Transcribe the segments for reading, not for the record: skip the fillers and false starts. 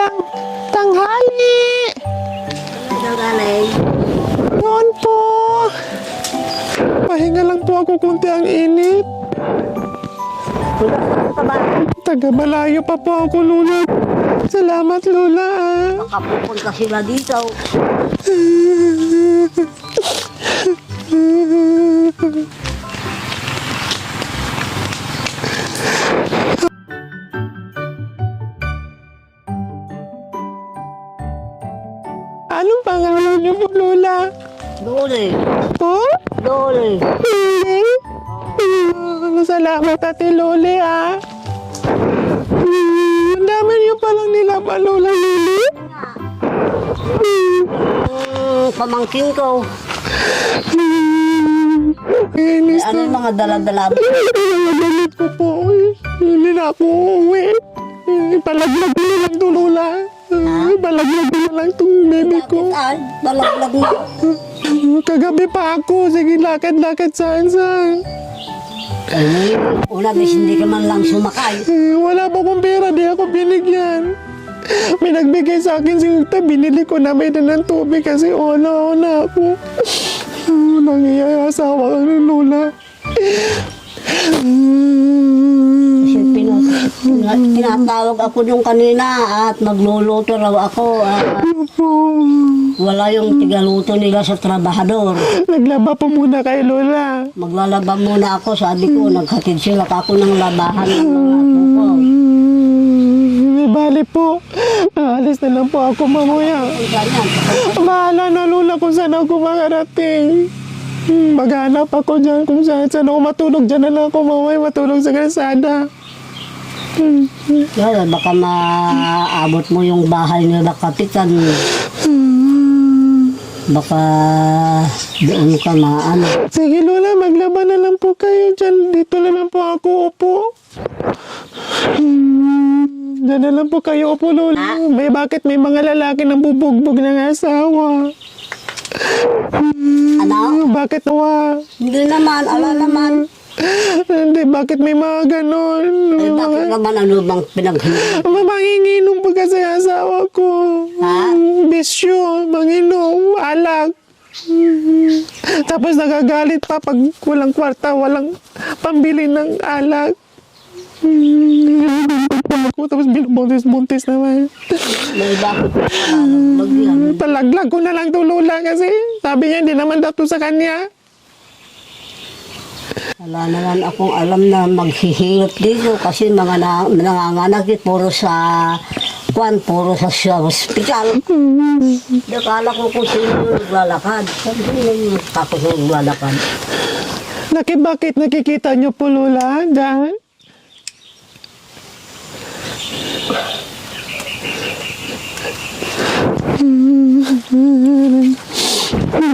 Magandang tanghali. Noon po. Pahinga lang po ako kunti ang init. Taga-malayo pa po ako, Lola. Salamat, Lola. Makapupunta sila dito. Anong pangalan niyo po, Lola? Dole. Po? Dole. Luli? Salamat, Ate Luli, ah. Ang dami niyo palang nilaban, Lola Luli. Pamangkin ko. Inis Ano yung mga dala-dala mo? Nagalit ko po. Hindi na ako uuwi. Palaglag ko na lang to, Lola. Palaglag ko na lang itong baby ko. Ay, balaglag na. Kagabi pa ako. Sige, lakad-lakad saan-saan. Ay, una bis hindi ka man lang sumakay. Wala pa akong pera. Di ako binigyan. May nagbigay sa akin si Ukta. Binili ko na may ng tubig kasi ona ako. Nangyayari asawa ko ng Lola. Kasi tinatawag ako yung kanina at magluluto raw ako. Wala yung tigaluto nila sa trabahador. Naglaba po muna kay Lola. Maglalaba muna ako. Sabi ko, naghatid sila ako ng labahan ng mga apo ko. Hindi bali po. Alis na lang po ako mamaya. Ganyan. Bahala na, Lola, kung saan ako makarating. Maghanap ako dyan kung saan ako matulog. Dyan na lang ako mamaya matulog sa kalsada. Kaya baka maabot mo yung bahay nila kapitan. Baka doon ka maano. Sige, Lola, maglaban na lang po kayo dyan. Dito na lang po ako upo. Dyan na lang po kayo upo, Lola. Bakit may mga lalaki nang bubugbog ng asawa? Ano? Bakit nawa? Hindi naman, ala naman. Hindi, bakit may mga ganon? Eh, bakit naman ano bang pinaghingi? Manginginom pa kasi asawa ko. Ha? Bisyo, manginom, alak. Tapos nagagalit pa pag walang kwarta, walang pambili ng alak. Tapos binubuntis-buntis naman. May bakit magyan. Palaglag ko na lang to, Lola, kasi sabi niya hindi naman daw to sa kanya. Wala naman akong alam na maghihilot dito kasi mga nanganganak puro sa puro sa hospital. Nakala ko kung sino yung naglalakad. Sabi ko yung tapos yung naglalakad. Bakit nakikita niyo po, Lola, dyan?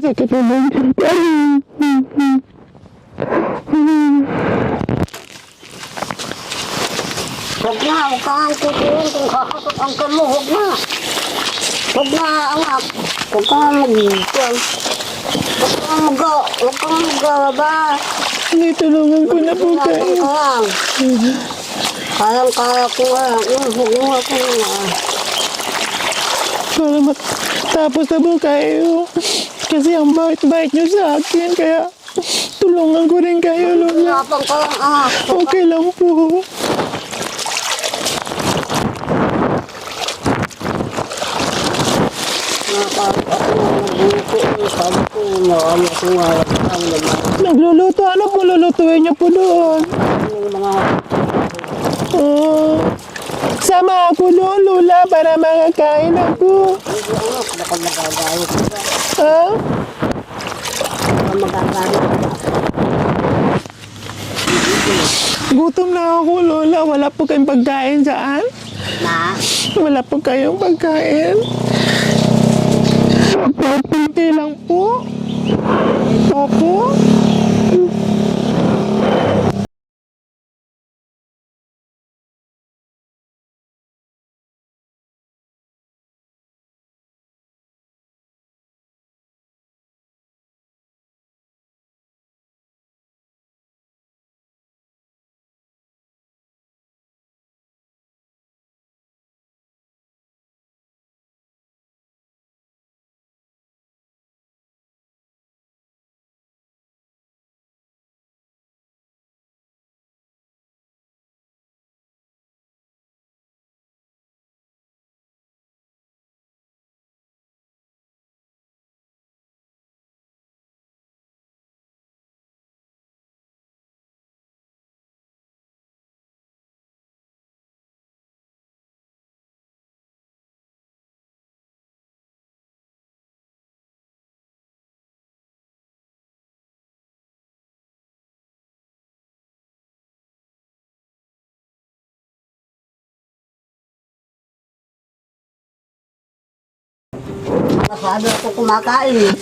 Sakit naman. Huwag na, huwag kang kukulong kung kakasok ang kamo, huwag na. Huwag na, anak. Huwag kang huwag kang magaba. Tinutulungan ko na po kayo. Kayang-kaya ko nga. Huwag mo ako nga. Para matapos na po kayo. Kasi ang bait-bait niyo sa akin, kaya tulungan ko rin kayo, Lola. Pinapang ka lang, anak. Okay lang po. Sabi ko, marami akong harap ang naman. Nagluluto. Ano po lulutuin niyo po doon? Yung mga Sama ako doon, Lola, para makakain ako. anak, baka magagalit ka. Ha? Baka magagalit ka. Gutom na ako, Lola. Wala po kayong pagkain saan? Na? Wala po kayong pagkain? Kunti lang po. Opo. masyado ako kumakain eh.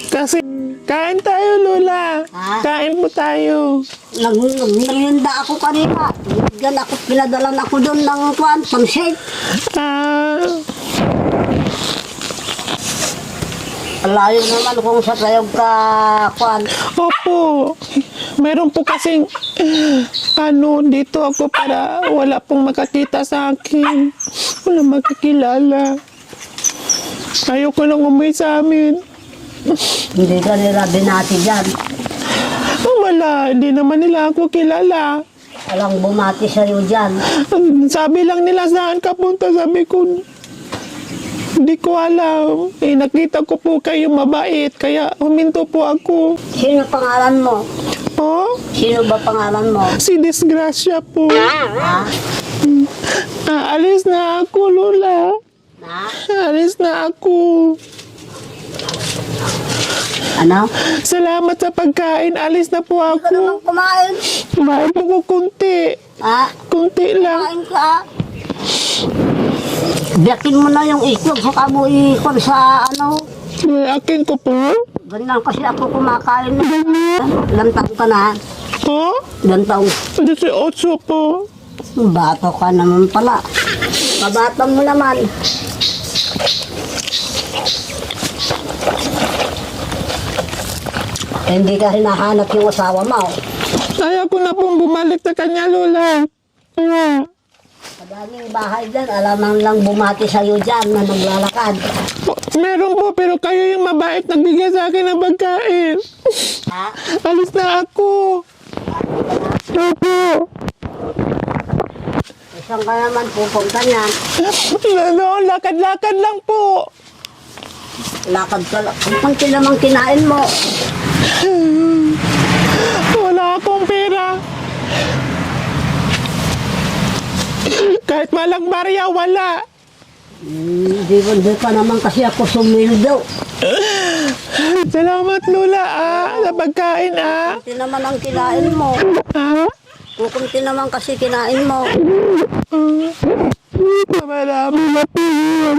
Kasi kain tayo, Lola. Ha? Kain po tayo. Nagmerienda ako kanina. Pinadalan ako doon ng kwan, pang-shake. Ah, Layo naman kung sa tayog ka, kwan. opo. Meron po kasing dito ako para wala pong makakita sa akin. Wala makakilala. Ayoko lang umuwi sa amin. Hindi ka nila binati dyan. Wala, hindi naman nila ako kilala. Walang bumati sa'yo dyan. Sabi lang nila saan ka punta, sabi ko, hindi ko alam. Nakita ko po kayo mabait, kaya huminto po ako. Sino pangalan mo? Oh, Sino ba pangalan mo? si Disgrasya po. Ha? Alis na ako, Lola. Na? Alis na ako. Ano? Salamat sa pagkain. Alis na po Hindi ka naman ako. kumain. Kumain po ko kunti. Ha? Kunti lang. Kumain ka. Biyakin mo na yung itlog, saka mo ikon sa ano. Akin ko po. Ganyan kasi ako kumakain. Ilang taon ka na? Oh, Ilang taon? 18 po. Bato ka naman pala. Mabata mo naman. Hindi ka hinahanap yung asawa mo. Ayaw ko na pong bumalik sa kanya, Lola. Kaya, Madaming bahay dyan, alamang lang bumati sa'yo dyan na naglalakad. meron po, pero kayo yung mabait nagbigay sa akin ng pagkain. Ha? Alis na ako. Opo. Isang ka naman pupunta niyan. Lakad-lakad lang po. Lakad ka lang. Ang panti namang kinain mo. Wala akong pera. Kahit malang barya, wala. Hindi pa naman kasi ako sumildo. Salamat, Lola, sa pagkain, Kunti naman ang kinain mo. Kunti naman kasi kinain mo. Marami na po yun.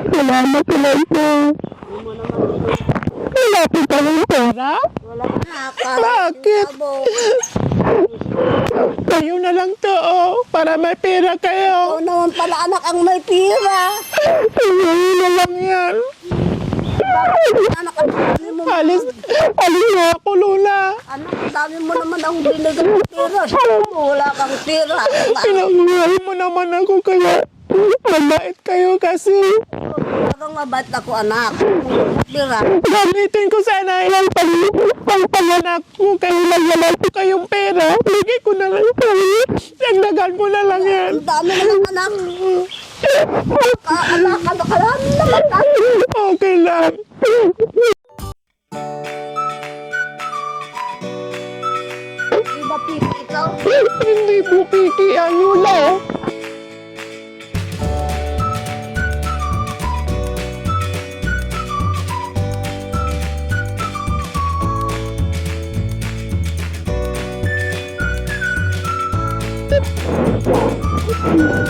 Salamat, Lola. Wala po kayong pera? Wala na. Bakit? Kayo na lang to, para may pera kayo. Ikaw naman pala anak ang may pira. Kayo na lang yan. Anak ang dami mo. Alis na ako, Lola. Anak ang dami mo naman ang binigay ng pira. Sabi mo wala kang pira. Pinagmahal mo naman ako, kaya mabait kayo kasi. Parang mabait ako anak. Pira. Gamitin ko sana ilang pangpanganak ko, kayo lang naman po kayong pera. Bigay ko na lang kayo. Dagdagan ko na lang yan. Ang dami naman anak. Anak, ano ka lang naman anak. Okay lang. Di ba pipi ikaw? Hindi po piki ang Lola.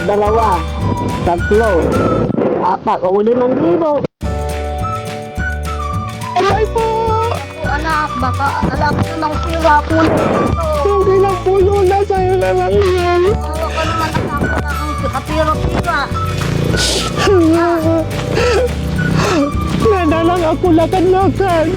Dalawa, tatlo, apat, o 5,000. Bye po. Ako anak, baka alam ko ng pira ko na ito. Okay lang po, Lola. Sa'yo na lang yan. Tawa ka naman anak, wala kang kapira-pira. Nadalang ako lakad-lakad.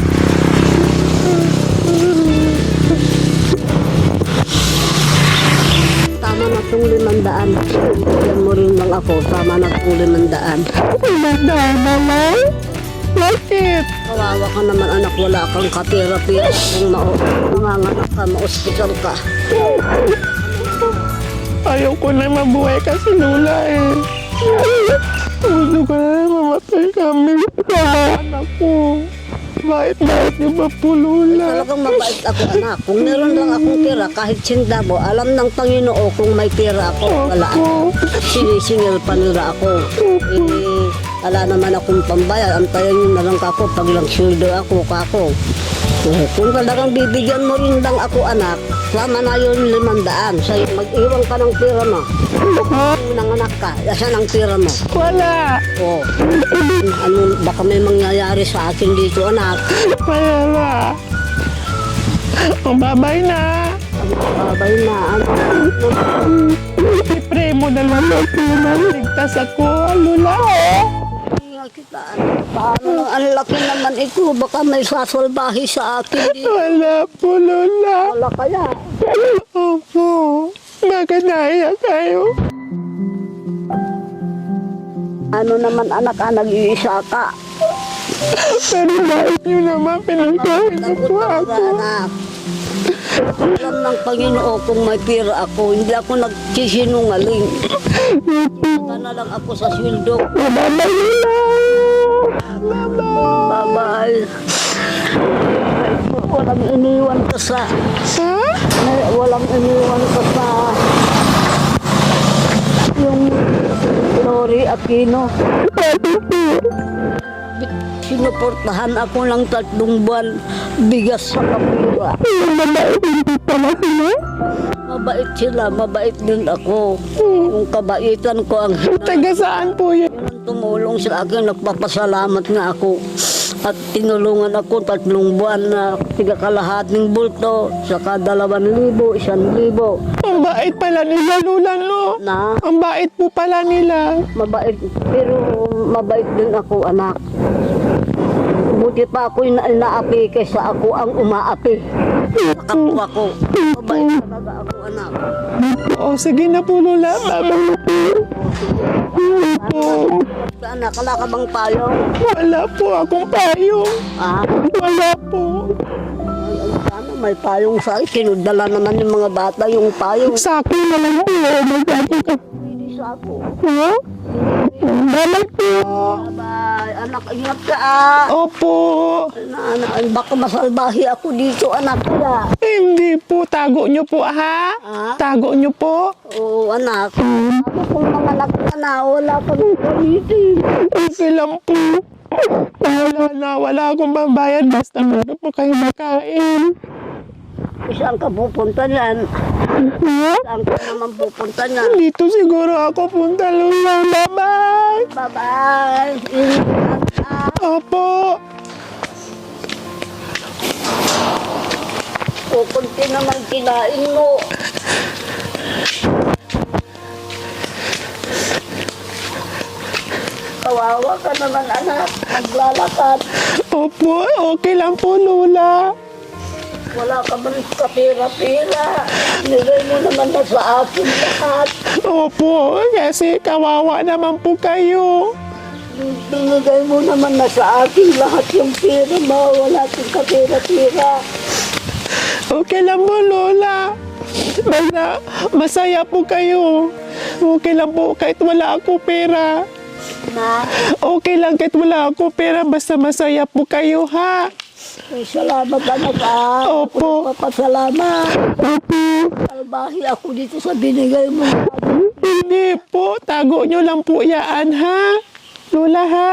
Tama na itong 500. Bigyan mo rin lang ako, tama na itong 500. Nandama lang? Bakit? Kawawa ka naman anak, wala kang kapira-pira. Kung manganak ka, ma-hospital ka. Ayaw ko na mabuhay kasi Lola eh. Gusto ko na mamatay kami sa anak ko. Bait-bait niyo ba po, Lola? Talagang mabait ako anak. Kung meron lang akong pira, kahit sindabo, alam ng Panginoon kung may pira ako, wala ako. Sinisingil pa nila ako. Eh, wala naman akong pambayad. Antayan nyo na lang ako pag lang sweldo ako, kako. Eh, kung talagang bibigyan mo rin lang ako anak, sama na yun 500. Sa'yo mag-iwan ka ng pera mo. Kung nanganak ka, asan ang pera mo? Wala. Oo. Baka may mangyayari sa akin dito, anak. Wala. Bye-bye na. Babay na, anak. I-pray mo na lang ako na ligtas ako, Lola. Tingnan kita, anak. Paano, ang laki naman ito. Baka may sasalbahi sa akin dito. Wala po, Lola. Wala kaya. Opo. Bakit naiyak kayo? Ano naman, anak, nag-iisa ka. Pero bakit nyo naman pinagkawin niyo po ako? Anak. Alam ng Panginoon kung may pera ako, hindi ako nagsisinungaling. Saka na lang ako sa sweldo. Bye-bye, Lola. Bye-bye. Walang iniwan ka sa... Ha? Walang iniwan ka sa... Yung Lori Aquino. Sinuportahan ako ng 3 buwan bigas sa kapira. Mabait sila, mabait din ako. Yung kabaitan ko ang Taga saan po yun? ang tumulong sa akin, nagpapasalamat nga ako. At tinulungan ako 3 buwan na tigakalahating bulto, saka 2,000, 1,000. Ang bait pala nila, Lola, no? Na, Ang bait po pala nila. mabait, pero mabait din ako, anak. Buti pa ako'y naapi kaysa ako ang umaapi. Kapwa ko. Mabait talaga ako, anak. O, sige na po, Lola. Bye-bye po. Opo. Anak, wala ka bang payong? Wala po akong payong. Ah, Wala po. sana may payong sa akin. Dala naman yung mga bata yung payong. Sa akin na lang po. Magkano ka? Hindi sa ako. Ha? Bye-bye po. Bye, anak, ingat ka ah. Opo. Anak, baka masalbahi ako dito, anak kaya. Hindi po. Tago nyo po, ha? Ah? Tago nyo po. Oo, anak. Ako kung mga anak ka na, wala ka nang gamitin. Okay lang po. Wala na. Wala akong pambayad. Basta meron po kayo makain. Saan ka pupunta niyan? Ha? Saan ka naman pupunta niyan? Dito siguro ako punta, Lola. Bye-bye. Bye-bye. Ingat ka. Opo. Kukunti naman kinain mo. Kawawa ka naman, anak. Maglalakad. Opo. Okay lang po, Lola. Wala ka man kapira-pira. Nilay mo naman na sa akin lahat. Opo. Kasi kawawa naman po kayo. Binigay mo naman na sa akin lahat yung pera mo. Wala kang kapira-pira. Okay lang po, Lola. Basta masaya po kayo. Okay lang po kahit wala ako pera. Na, Okay lang kahit wala ako pera. Basta masaya po kayo, ha? may salamat anak ah. Opo. Papasalamat. Opo. Salbahi ako dito sa binigay mo. Hindi po. Tago nyo lang po yan, ha? Lola, ha?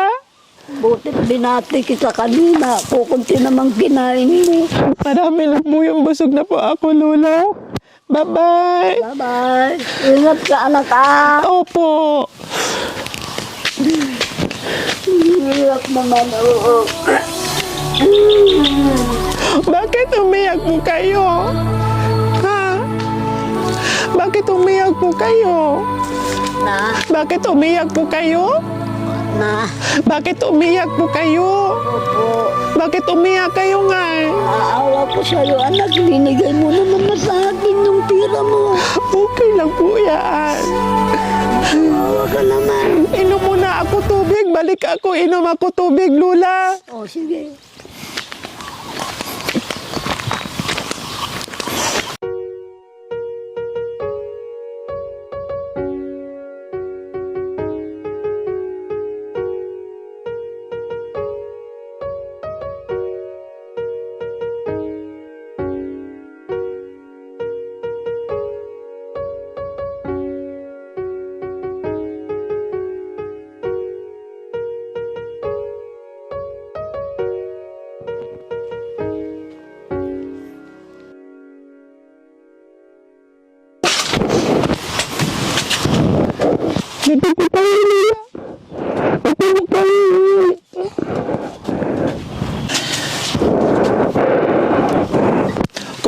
Buti binati kita kanina. Kukunti namang kinain mo. Marami lang po yung busog na po ako, Lola. Bye-bye. Bye-bye. Ingat ka anak ah. Opo. Ingat naman. Oo. Bakit umiyak po kayo? Ha? Bakit umiyak po kayo? Na, Bakit umiyak po kayo? na. Bakit umiyak po kayo? Opo. Bakit umiyak kayo nga? Aawa ko sa'yo anak. Binigay mo naman na sa akin yung pira mo. Okay lang po yan. Aawa ka naman. Inom muna ako tubig. Balik ako. Inom ako tubig, Lola. O sige.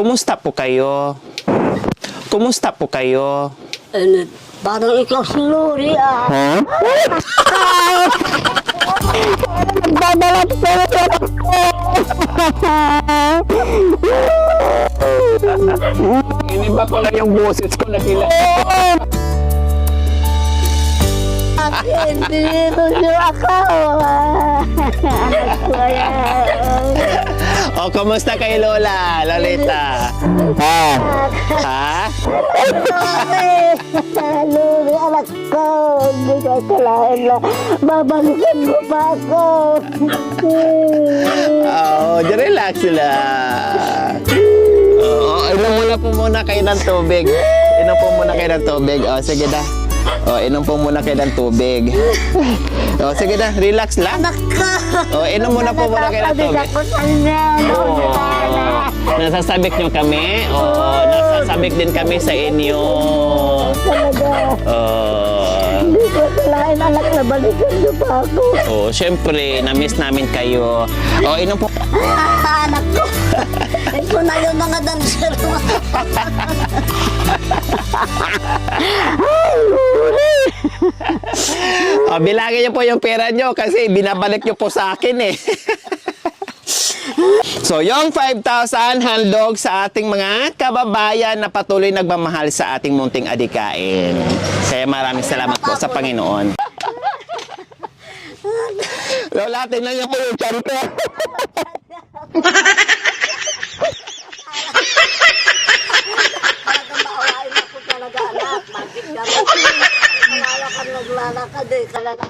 Kumusta po kayo? Kumusta po kayo? Ano, parang ikaw si Lori ah. Nagbabalat ko na Iniba ko lang yung boses ko na tila. hindi nito siya ako. Anak ko yan. O, kumusta kay Lola, Lolita? Ha? Luli, anak ko. Hindi ko akalain na babalikan mo pa ako. Oo, relax lang. Oo, inom muna po muna kayo ng tubig. Inom po muna kayo ng tubig. O, sige na. O, inom po muna kayo ng tubig. O, sige na, relax lang. Anak ko. O, inom muna po muna kayo ng tubig. Ako sa inyo. Oo. Nasasabik nyo kami? Oo, nasasabik din kami sa inyo. Talaga. Oo. Hindi ko akalain anak na balikan mo pa ako. Oh, syempre, na-miss namin kayo. Oh, inom po. Anak ko. Ito na yung mga dancer mo. Oh, bilangin niyo po yung pera niyo kasi binabalik niyo po sa akin eh. So, yung 5,000 handog sa ating mga kababayan na patuloy nagmamahal sa ating munting adikain. Kaya maraming salamat po sa Panginoon. Lola, tingnan niyo po yung tiyan ko. Talagang maawain ako talaga anak. Bakit ka rin? Wala ka naglalakad eh. Talaga.